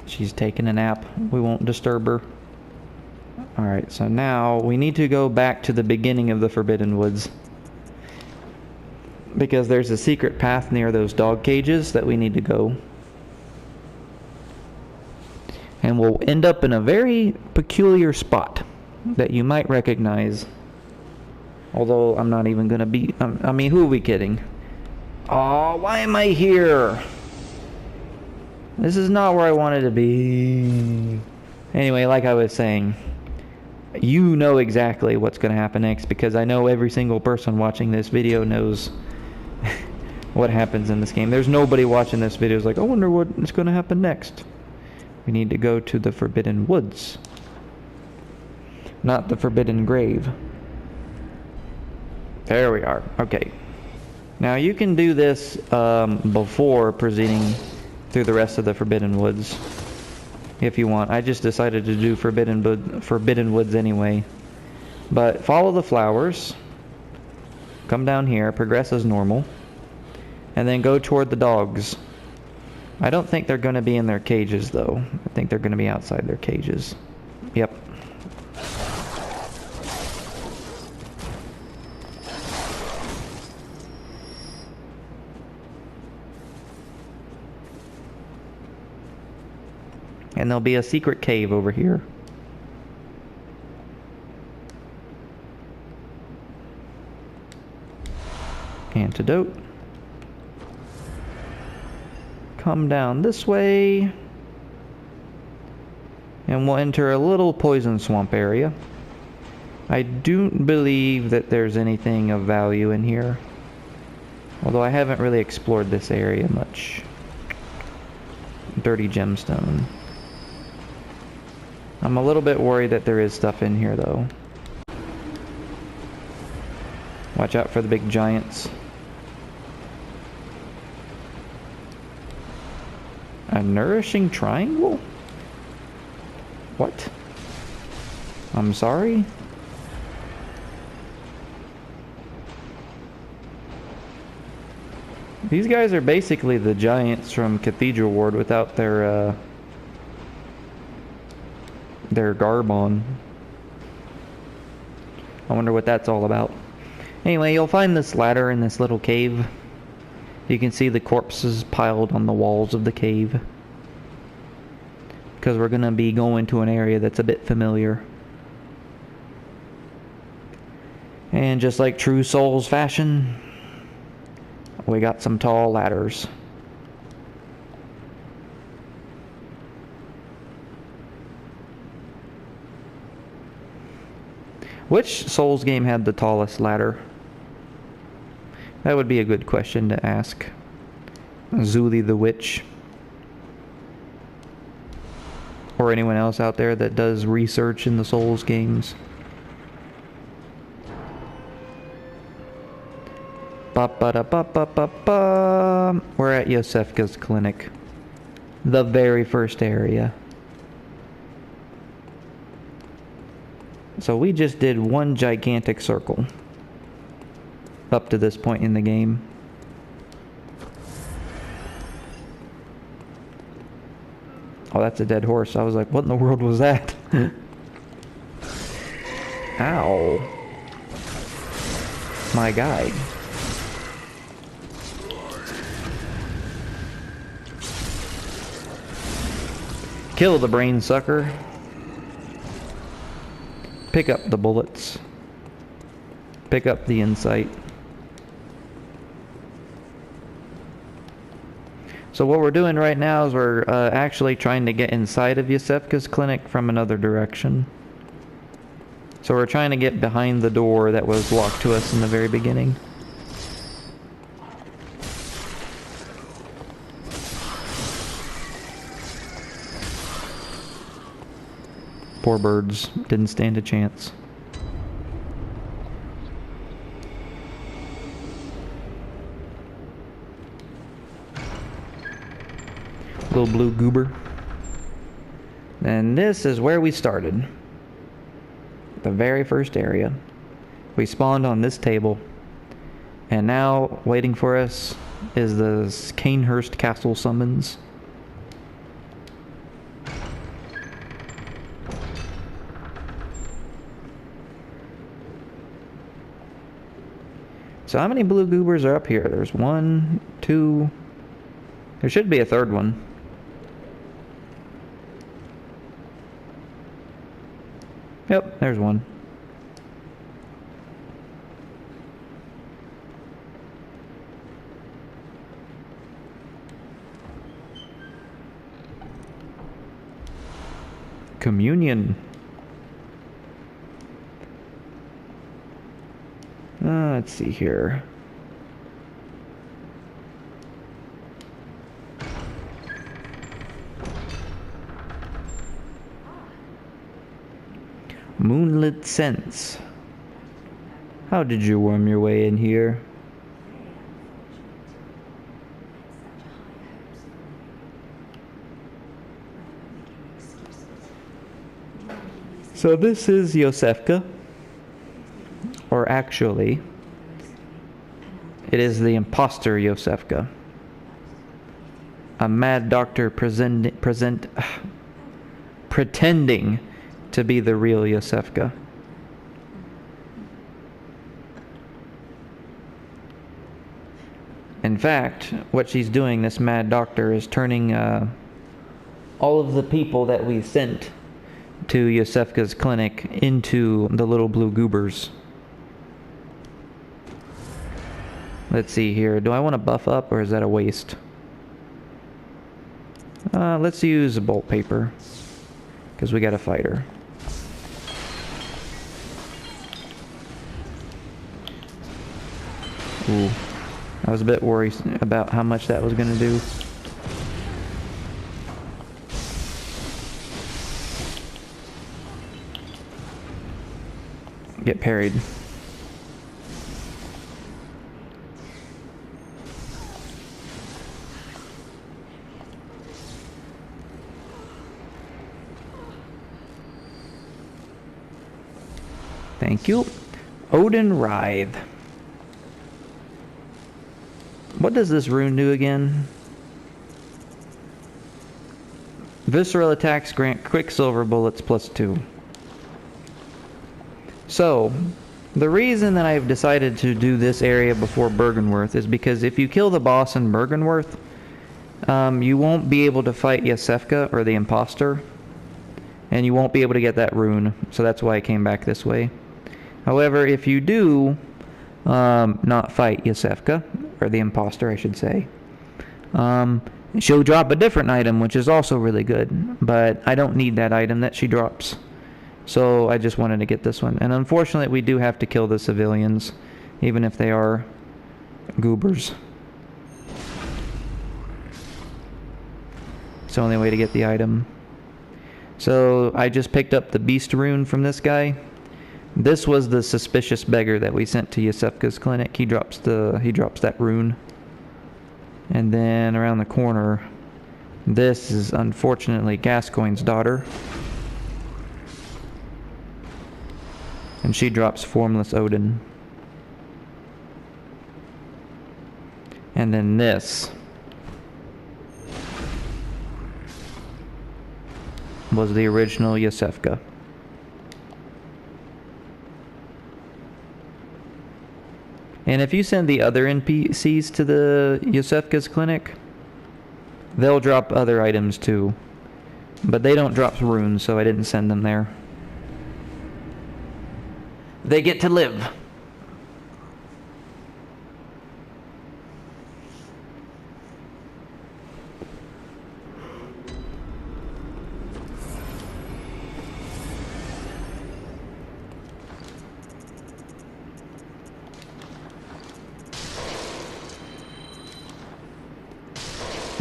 She's taking a nap. We won't disturb her. Alright, so now we need to go back to the beginning of the Forbidden Woods. Because there's a secret path near those dog cages that we need to go. And we'll end up in a very peculiar spot that you might recognize. Although I'm not even going to be... I mean, who are we kidding? Oh, why am I here? This is not where I wanted to be. Anyway, like I was saying, you know exactly what's going to happen next, because I know every single person watching this video knows what happens in this game. There's nobody watching this video who's like, I wonder what is going to happen next. We need to go to the Forbidden Woods. Not the Forbidden Grave. There we are. Okay. Now you can do this before proceeding through the rest of the Forbidden Woods, if you want. I just decided to do Forbidden Woods anyway. But follow the flowers. Come down here. Progress as normal. And then go toward the dogs. I don't think they're going to be in their cages, though. I think they're going to be outside their cages. Yep. And there'll be a secret cave over here. Antidote. Come down this way. And we'll enter a little poison swamp area. I don't believe that there's anything of value in here. Although I haven't really explored this area much. Dirty gemstone. I'm a little bit worried that there is stuff in here, though. Watch out for the big giants. A nourishing triangle? What? I'm sorry? These guys are basically the giants from Cathedral Ward without their garb on. I wonder what that's all about. Anyway, you'll find this ladder in this little cave. You can see the corpses piled on the walls of the cave. Because we're going to be going to an area that's a bit familiar. And just like true Souls fashion, we got some tall ladders. Which Souls game had the tallest ladder? That would be a good question to ask Zuli the Witch. Or anyone else out there that does research in the Souls games. Ba-ba-da-ba-ba-ba-ba. We're at Yosefka's clinic. The very first area. So we just did one gigantic circle up to this point in the game. Oh, that's a dead horse. I was like, what in the world was that? Ow. My guy. Kill the brain sucker. Pick up the bullets. Pick up the insight. So what we're doing right now is we're actually trying to get inside of Yosefka's clinic from another direction. So we're trying to get behind the door that was locked to us in the very beginning. Poor birds didn't stand a chance. Little blue goober. And this is where we started. The very first area. We spawned on this table. And now, waiting for us, is the Canehurst Castle summons. So how many blue goobers are up here? There's 1, 2... There should be a third one. Yep, there's one. Communion. Let's see here. Moonlit Sense. How did you worm your way in here? So this is Yosefka. Or actually, it is the imposter Yosefka. A mad doctor pretending to be the real Yosefka. In fact, what she's doing, this mad doctor, is turning all of the people that we sent to Yosefka's clinic into the little blue goobers. Let's see here. Do I want to buff up, or is that a waste? Let's use a bolt paper, because we got a fighter. Ooh. I was a bit worried about how much that was going to do. Get parried. Thank you. Odin Writhe. What does this rune do again? Visceral attacks grant Quicksilver bullets +2. So, the reason that I've decided to do this area before Byrgenwerth is because if you kill the boss in Byrgenwerth, you won't be able to fight Yosefka, or the imposter, and you won't be able to get that rune, so that's why I came back this way. However, if you do not fight Yosefka, or the imposter I should say, she'll drop a different item, which is also really good, but I don't need that item that she drops. So I just wanted to get this one. And unfortunately, we do have to kill the civilians, even if they are goobers. It's the only way to get the item. So I just picked up the beast rune from this guy. This was the suspicious beggar that we sent to Yosefka's clinic. He drops that rune. And then around the corner, this is unfortunately Gascoigne's daughter. And she drops Formless Odin. And then this was the original Yosefka. And if you send the other NPCs to the Yosefka's clinic, they'll drop other items too. But they don't drop runes, so I didn't send them there. They get to live.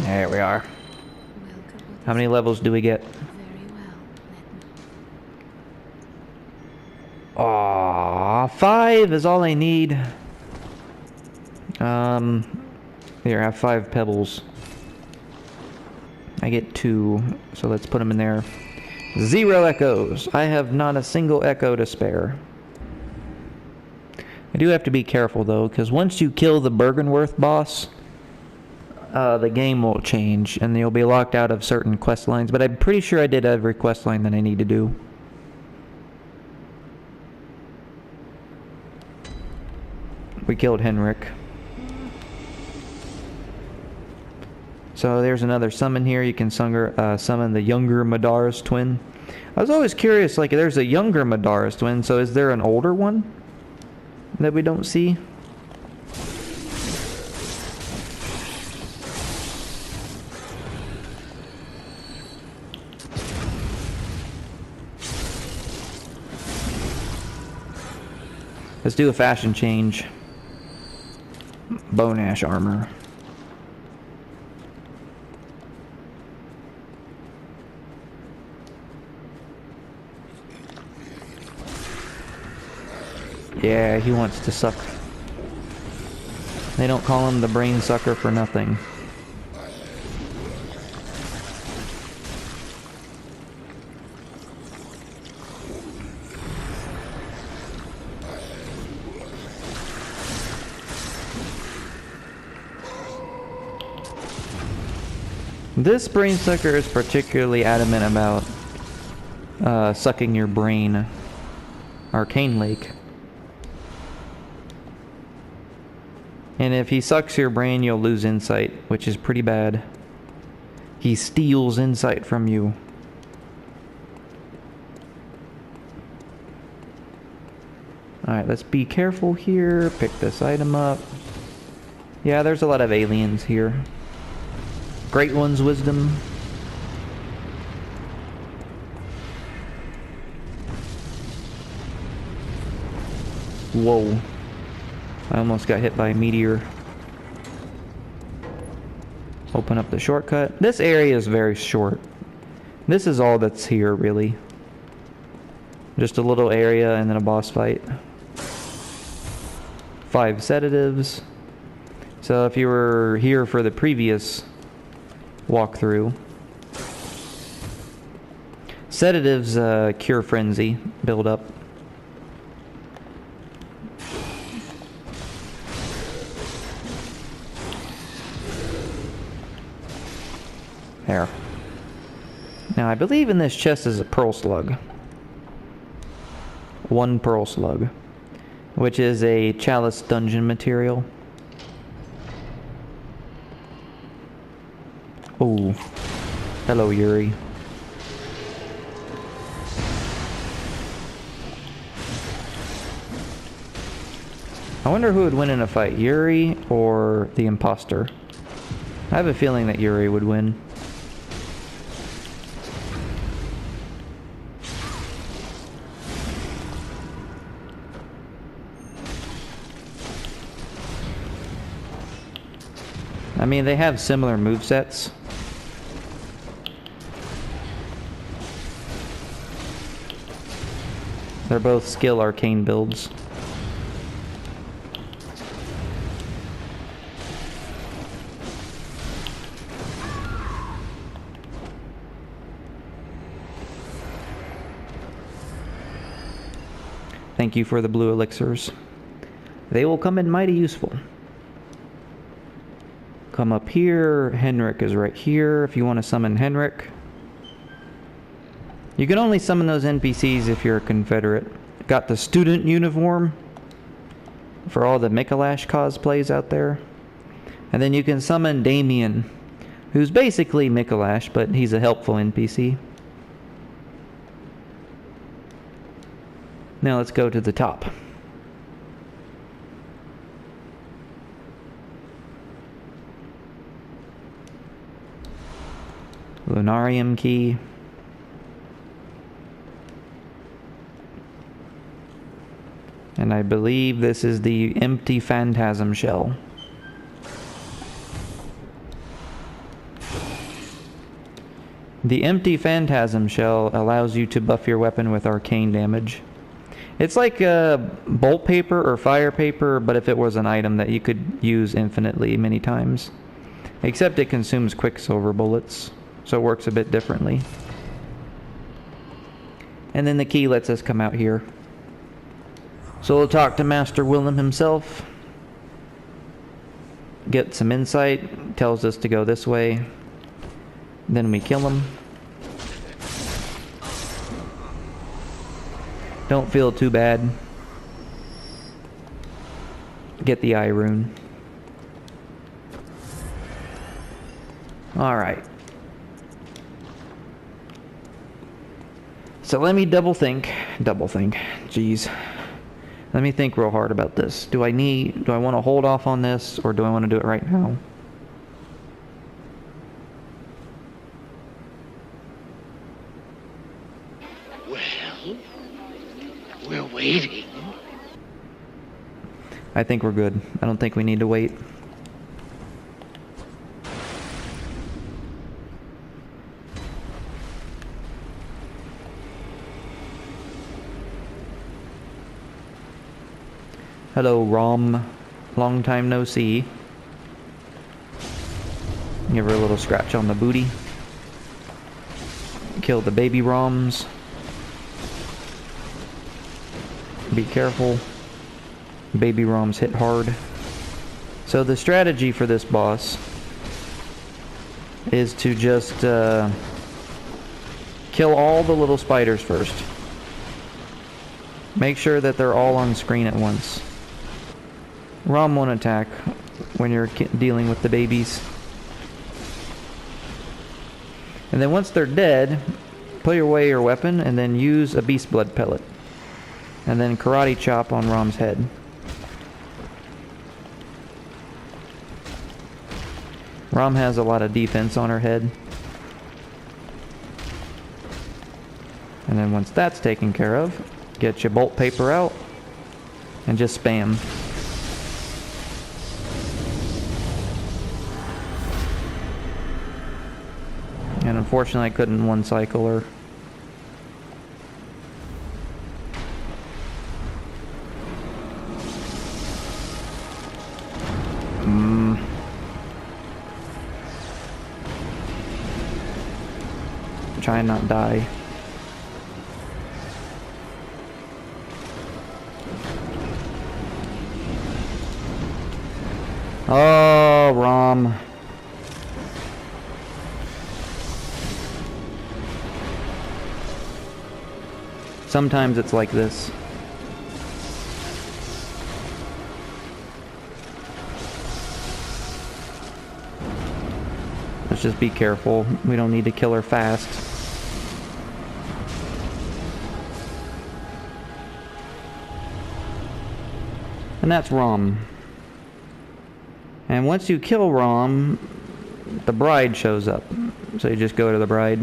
There we are. How many levels do we get? Aww, 5 is all I need. Here, I have 5 pebbles. I get 2, so let's put them in there. 0 echoes. I have not a single echo to spare. I do have to be careful though, because once you kill the Byrgenwerth boss, the game will change, and you'll be locked out of certain quest lines, but I'm pretty sure I did every quest line that I need to do. We killed Henrik. So there's another summon here. You can summon the younger Madara's twin. I was always curious, like, there's a younger Madara's twin, so is there an older one that we don't see? Let's do a fashion change. Bone ash armor. Yeah, he wants to suck. They don't call him the brain sucker for nothing. This brain sucker is particularly adamant about sucking your brain. Arcane Lake. And if he sucks your brain, you'll lose insight, which is pretty bad. He steals insight from you. Alright, let's be careful here. Pick this item up. Yeah, there's a lot of aliens here. Great One's wisdom. Whoa. I almost got hit by a meteor. Open up the shortcut. This area is very short. This is all that's here, really. Just a little area and then a boss fight. 5 sedatives. So if you were here for the previous walkthrough, sedatives cure frenzy, build up. There. Now I believe in this chest is a pearl slug. 1 pearl slug, which is a chalice dungeon material. Oh, hello Yuri. I wonder who would win in a fight, Yuri or the imposter. I have a feeling that Yuri would win. I mean, they have similar movesets. They're both skill arcane builds. Thank you for the blue elixirs. They will come in mighty useful. Come up here. Henrik is right here if you want to summon Henrik. You can only summon those NPCs if you're a Confederate. Got the student uniform for all the Mikolash cosplays out there. And then you can summon Damien, who's basically Mikolash, but he's a helpful NPC. Now let's go to the top. Lunarium key. And I believe this is the empty phantasm shell. The empty phantasm shell allows you to buff your weapon with arcane damage. It's like bolt paper or fire paper, but if it was an item that you could use infinitely many times. Except it consumes quicksilver bullets, so it works a bit differently. And then the key lets us come out here. So we'll talk to Master Willem himself. Get some insight. Tells us to go this way. Then we kill him. Don't feel too bad. get the eye rune. Alright. So let me double think. Jeez. Let me think real hard about this. Do I want to hold off on this, or do I want to do it right now? Well, we're waiting. I think we're good. I don't think we need to wait. Hello, Rom. Long time no see. Give her a little scratch on the booty. Kill the baby Roms. Be careful. Baby Roms hit hard. So the strategy for this boss is to just kill all the little spiders first. Make sure that they're all on screen at once. Rom won't attack when you're dealing with the babies. And then once they're dead, put away your weapon and then use a beast blood pellet. And then karate chop on Rom's head. Rom has a lot of defense on her head. And then once that's taken care of, get your bolt paper out and just spam. And unfortunately I couldn't one cycle her. Try and not die. Oh, Rom. Sometimes it's like this. Let's just be careful. We don't need to kill her fast. And that's Rom. And once you kill Rom, the bride shows up. So you just go to the bride.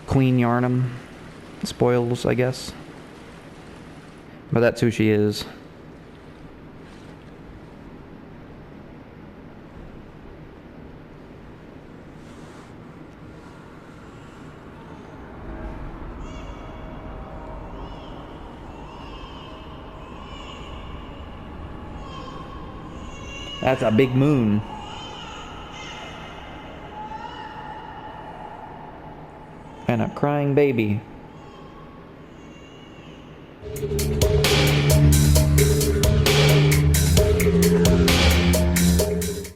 Queen Yarnum. Spoils, I guess. But that's who she is. That's a big moon. And a crying baby.